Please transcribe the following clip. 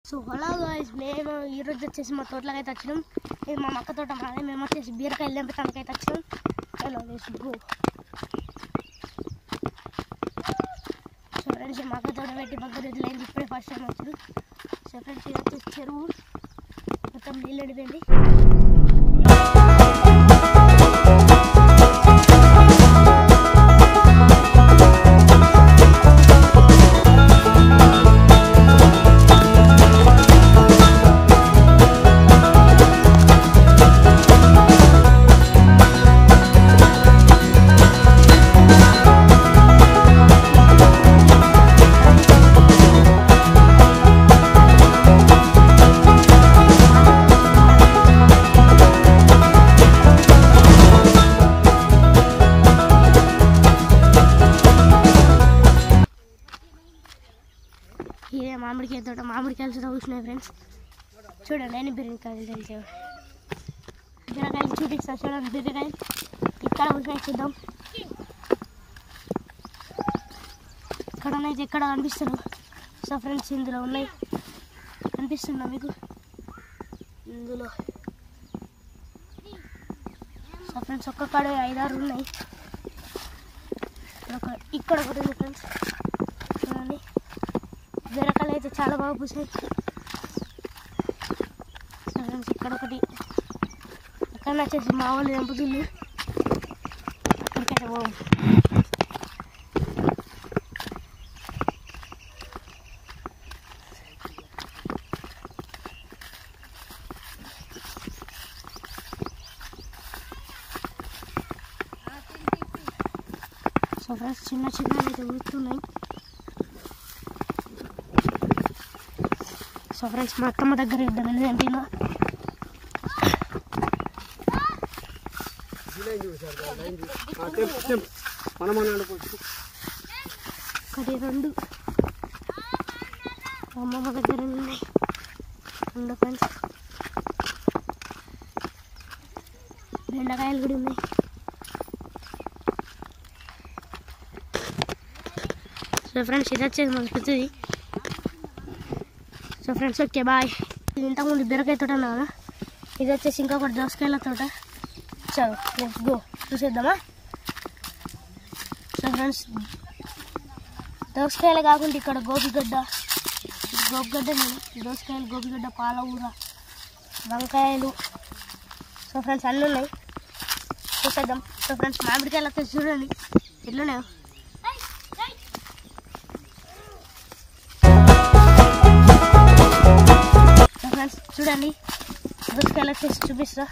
So hello guys, మేము ఈరోజు వచ్చేసి మా తోటలోకి అయితే వచ్చినాం. ఇది మా అక్క తోట మాదే. మేము వచ్చేసి బీరకాయలు తెంపడానికి అయితే వచ్చినాం. Hello let's go. So friends, మా అక్క తోట పెట్టి బగ్గర ఎదులైంది. ఇప్పుడే ఫస్ట్ టైం వచ్చారు. సో ఫ్రెండ్స్, ఇది వచ్చేసి చెరువు మొత్తం నీళ్ళు అడిపోయింది. ఇదే మామిడికాయ తోట. మామిడికాయలు చూడ కూర్చున్నాయి ఫ్రెండ్స్. చూడండి, నేను బీరకాయలు తెలిసే బీరకాయలు చూపిస్తాను. చూడండి, బీరకాయలు ఇక్కడ కూర్చున్నాయి. చూద్దాం, ఇక్కడనైతే ఎక్కడ కనిపిస్తారు. సో ఫ్రెండ్స్, ఇందులో ఉన్నాయి, కనిపిస్తుందా మీకు? ఇందులో సో ఫ్రెండ్స్, ఒక్కొక్కడ 5-6 ఉన్నాయి. ఇక్కడ ఒకటి ఉంది ఫ్రెండ్స్. చూడండి, బీరకాయలు అయితే చాలా బాగా పూసాయి. ఇక్కడ ఒకటి, అక్కడ వచ్చేసి మా వాళ్ళు తెంపుతుంది. అక్కడికైతే పోం. సో ఫ్రెండ్స్, చిన్న చిన్న అయితే ఊరుతున్నాయి. సో ఫ్రెండ్స్, మా అత్తమ్మ దగ్గర ఇద్దరు తెంపిన. ఒకటి 2 అమ్మమ్మ దగ్గర ఉన్నాయి. 2 ఫ్రెండ్స్, బెండకాయలు కూడా ఉన్నాయి. సో ఫ్రెండ్స్, ఇది వచ్చేసి మనకు వస్తుంది. So friends, okay bye. ఇది ఇంతకుముందు బీరకాయ తోట అన్నా కదా, ఇది వచ్చేసి ఇంకొకటి దోసకాయల తోట. చలో లెట్స్ గో, చూసేద్దామా? సో ఫ్రెండ్స్, దోసకాయలు కాకుండా ఇక్కడ గోపిగడ్డ, దోసకాయలు, గోపిగడ్డ, పాలకూర, వంకాయలు. సో ఫ్రెండ్స్, అన్నీ ఉన్నాయి, చూసేద్దాం. సో ఫ్రెండ్స్, మామిడికాయలు వచ్చేసి చూడండి ఎట్లున్నాయో. చూడండి, దోసకాయలు వచ్చేసి చూపిస్తా.